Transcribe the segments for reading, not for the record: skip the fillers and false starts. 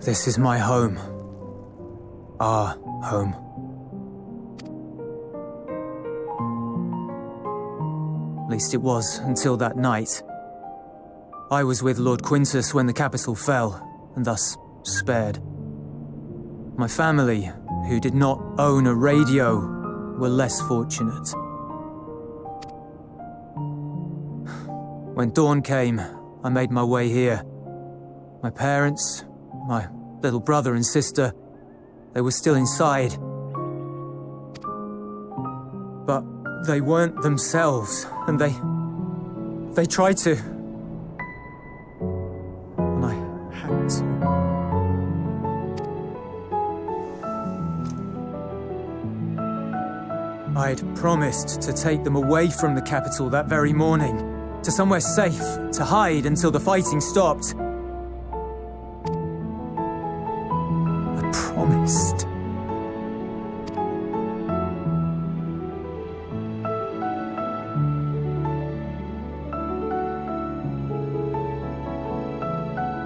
This is my home. Our home. At least it was until that night. I was with Lord Quintus when the capital fell, and thus spared. My family, who did not own a radio, were less fortunate. When dawn came, I made my way here. My parents, my little brother and sister, they were still inside. But they weren't themselves, and they tried to. And I had to. I'd promised to take them away from the capital that very morning, to somewhere safe, to hide until the fighting stopped. I promised.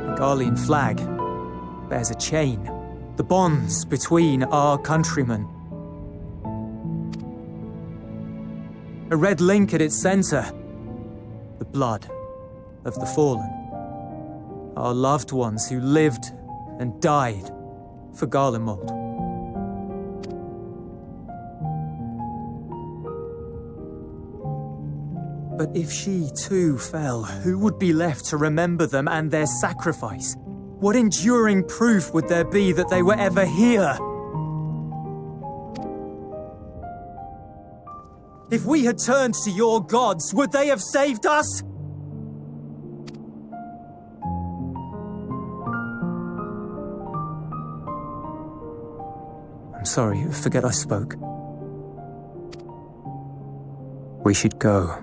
The Garlean flag bears a chain, the bonds between our countrymen. A red link at its center, the blood of the fallen. Our loved ones who lived and died for Garlemald. But if she too fell, who would be left to remember them and their sacrifice? What enduring proof would there be that they were ever here? If we had turned to your gods, would they have saved us? I'm sorry, forget I spoke. We should go.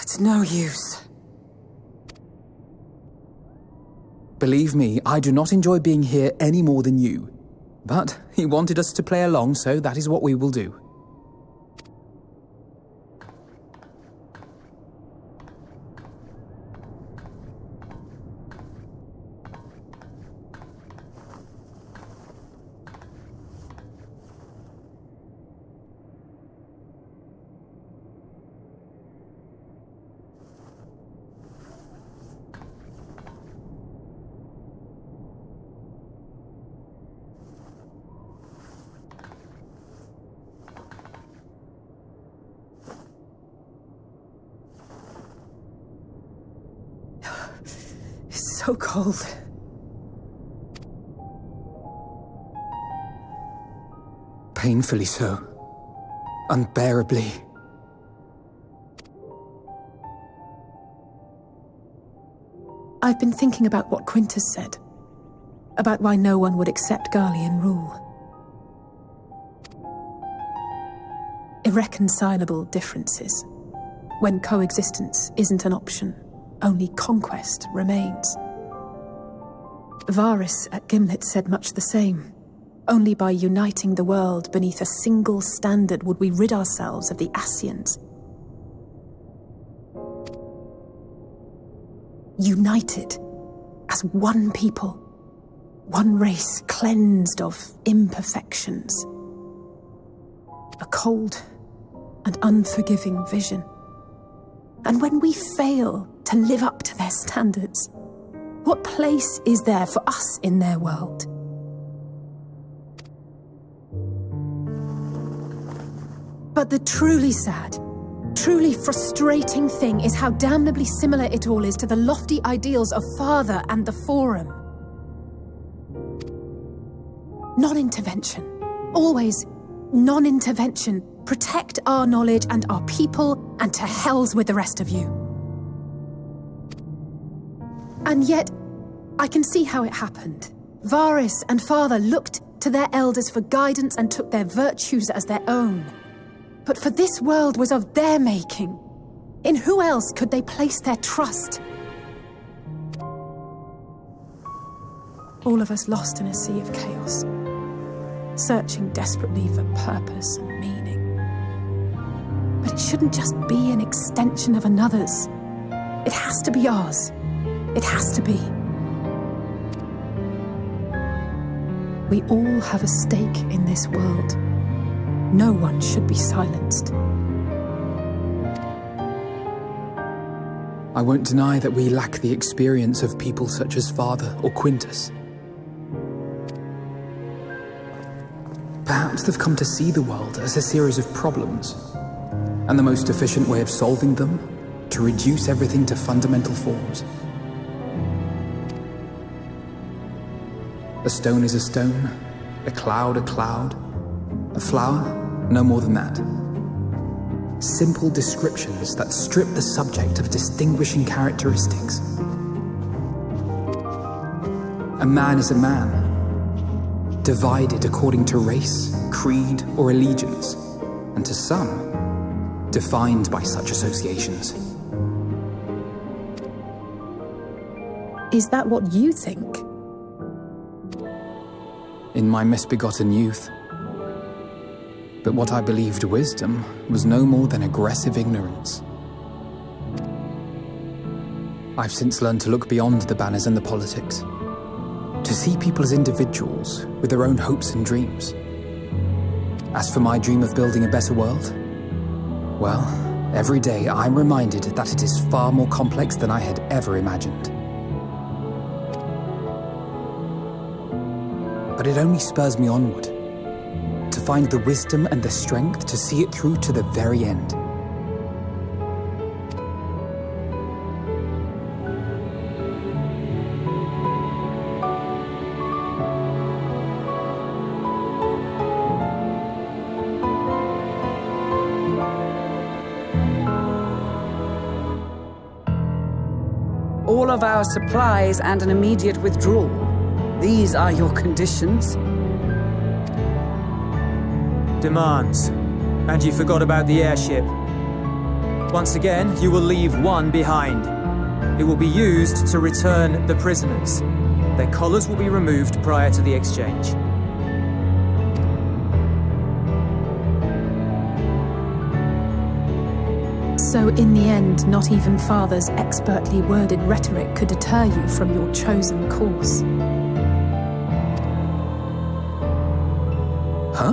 It's no use. Believe me, I do not enjoy being here any more than you. But he wanted us to play along, so that is what we will do. It's so cold. Painfully so. Unbearably. I've been thinking about what Quintus said. About why no one would accept Garlean rule. Irreconcilable differences. When coexistence isn't an option, only conquest remains. Varus at Gimlet said much the same. Only by uniting the world beneath a single standard would we rid ourselves of the Ascians. United as one people, one race cleansed of imperfections. A cold and unforgiving vision. And when we fail to live up to their standards, what place is there for us in their world? But the truly sad, truly frustrating thing is how damnably similar it all is to the lofty ideals of Father and the Forum. Non-intervention. Always non-intervention. Protect our knowledge and our people, and to hells with the rest of you. And yet, I can see how it happened. Varus and Father looked to their elders for guidance and took their virtues as their own. But for this world was of their making. In who else could they place their trust? All of us lost in a sea of chaos, searching desperately for purpose and meaning. But it shouldn't just be an extension of another's. It has to be ours. It has to be. We all have a stake in this world. No one should be silenced. I won't deny that we lack the experience of people such as Father or Quintus. Perhaps they've come to see the world as a series of problems, and the most efficient way of solving them, to reduce everything to fundamental forms. A stone is a stone, a cloud, a flower, no more than that. Simple descriptions that strip the subject of distinguishing characteristics. A man is a man, divided according to race, creed, or allegiance, and to some, defined by such associations. Is that what you think? In my misbegotten youth. But what I believed wisdom was no more than aggressive ignorance. I've since learned to look beyond the banners and the politics, to see people as individuals with their own hopes and dreams. As for my dream of building a better world, well, every day I'm reminded that it is far more complex than I had ever imagined. But it only spurs me onward, to find the wisdom and the strength to see it through to the very end. All of our supplies and an immediate withdrawal. These are your conditions? Demands. And you forgot about the airship. Once again, you will leave one behind. It will be used to return the prisoners. Their collars will be removed prior to the exchange. So in the end, not even Father's expertly worded rhetoric could deter you from your chosen course. Huh?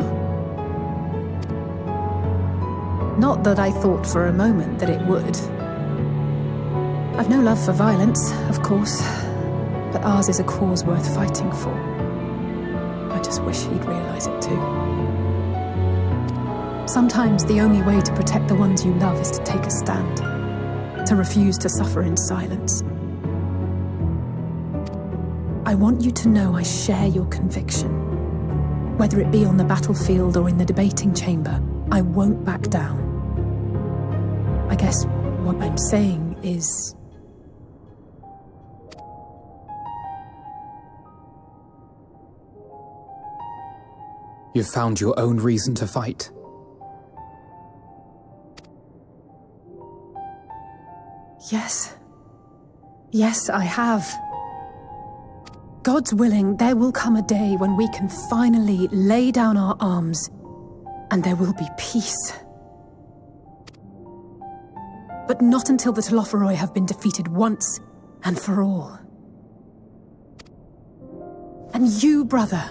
Not that I thought for a moment that it would. I've no love for violence, of course, but ours is a cause worth fighting for. I just wish he'd realize it too. Sometimes the only way to protect the ones you love is to take a stand, to refuse to suffer in silence. I want you to know I share your conviction. Whether it be on the battlefield or in the debating chamber, I won't back down. I guess what I'm saying is... You've found your own reason to fight. Yes. Yes, I have. God's willing, there will come a day when we can finally lay down our arms, and there will be peace. But not until the Telophoroi have been defeated once and for all. And you, brother,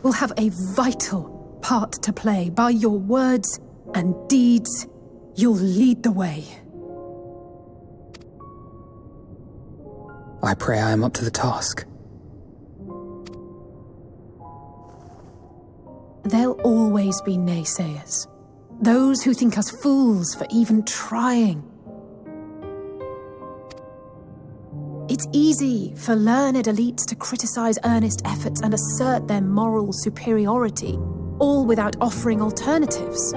will have a vital part to play. By your words and deeds, you'll lead the way. I pray I am up to the task. There'll always be naysayers. Those who think us fools for even trying. It's easy for learned elites to criticize earnest efforts and assert their moral superiority, all without offering alternatives.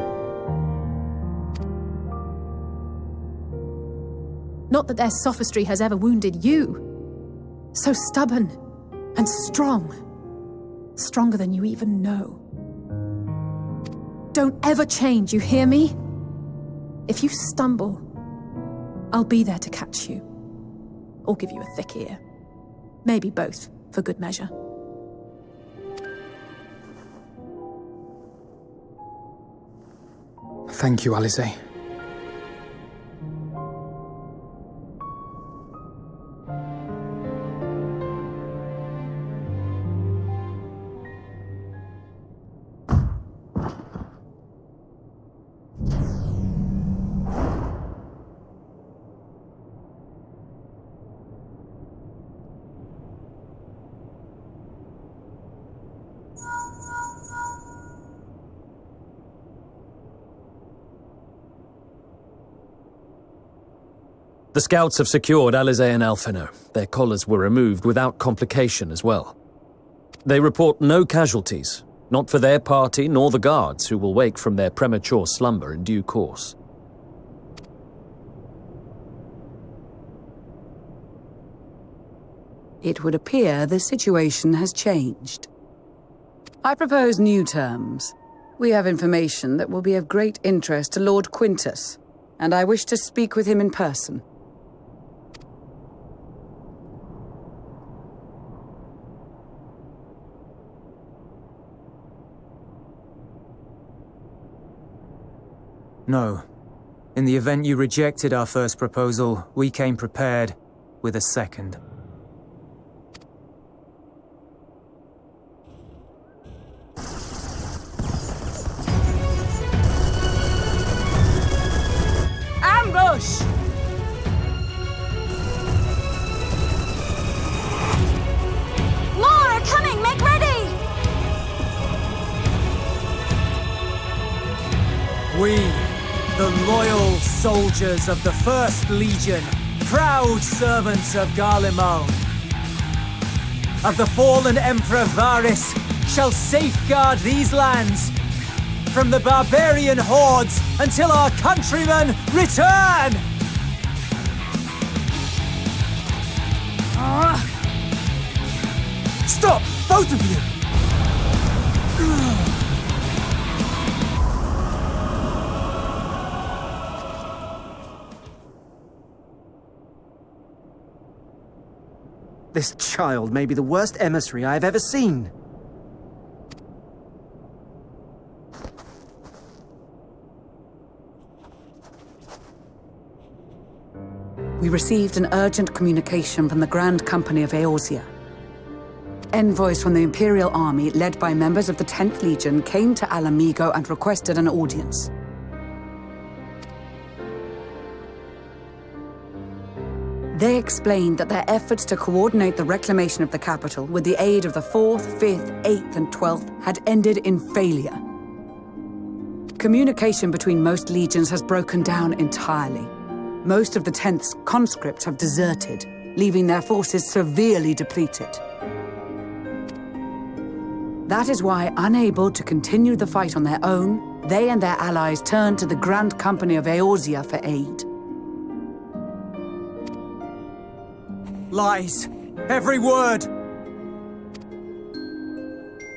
Not that their sophistry has ever wounded you. So stubborn and strong. Stronger than you even know. Don't ever change, you hear me? If you stumble, I'll be there to catch you. Or give you a thick ear. Maybe both, for good measure. Thank you, Alice. The scouts have secured Alice and Alphino. Their collars were removed without complication as well. They report no casualties, not for their party nor the guards, who will wake from their premature slumber in due course. It would appear the situation has changed. I propose new terms. We have information that will be of great interest to Lord Quintus, and I wish to speak with him in person. No. In the event you rejected our first proposal, we came prepared with a second. Ambush! More are coming! Make ready! We, the loyal soldiers of the First Legion, proud servants of Garlemald, of the fallen Emperor Varys, shall safeguard these lands from the barbarian hordes until our countrymen return! Stop, both of you! This child may be the worst emissary I have ever seen. We received an urgent communication from the Grand Company of Eorzea. Envoys from the Imperial Army, led by members of the 10th Legion, came to Alamigo and requested an audience. They explained that their efforts to coordinate the reclamation of the capital with the aid of the 4th, 5th, 8th, and 12th had ended in failure. Communication between most legions has broken down entirely. Most of the 10th's conscripts have deserted, leaving their forces severely depleted. That is why, unable to continue the fight on their own, they and their allies turned to the Grand Company of Eorzea for aid. Lies. Every word.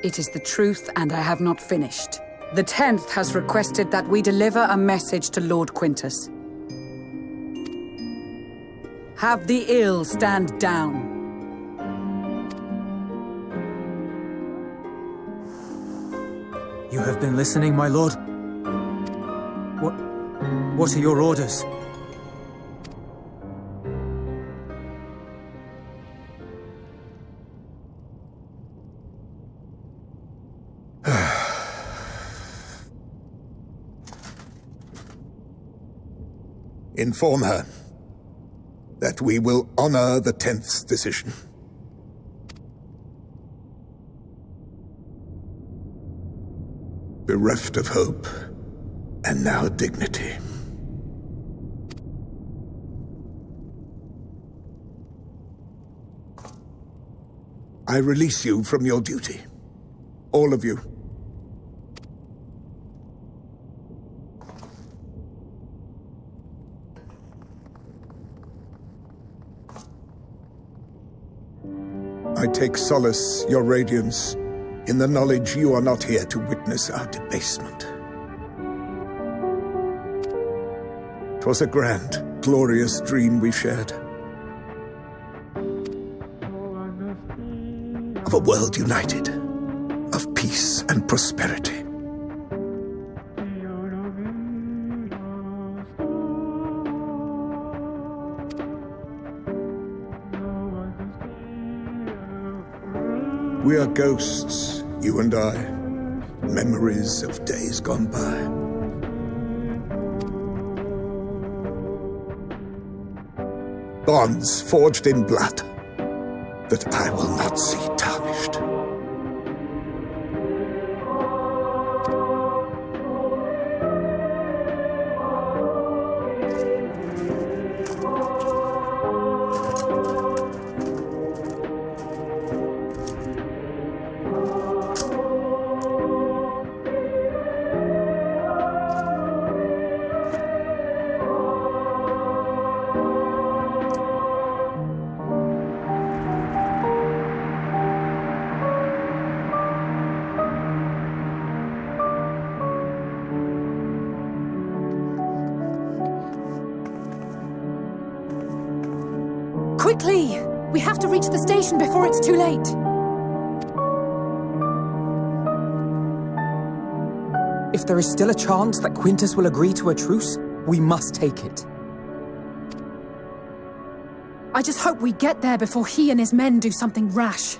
It is the truth, and I have not finished. The 10th has requested that we deliver a message to Lord Quintus. Have the ill stand down. You have been listening, my lord? What are your orders? Inform her that we will honor the 10th's decision. Bereft of hope, and now dignity. I release you from your duty. All of you. I take solace, your radiance, in the knowledge you are not here to witness our debasement. 'Twas a grand, glorious dream we shared. Of a world united, of peace and prosperity. We are ghosts, you and I. Memories of days gone by. Bonds forged in blood that I will not see tarnished. Quickly! We have to reach the station before it's too late. If there is still a chance that Quintus will agree to a truce, we must take it. I just hope we get there before he and his men do something rash.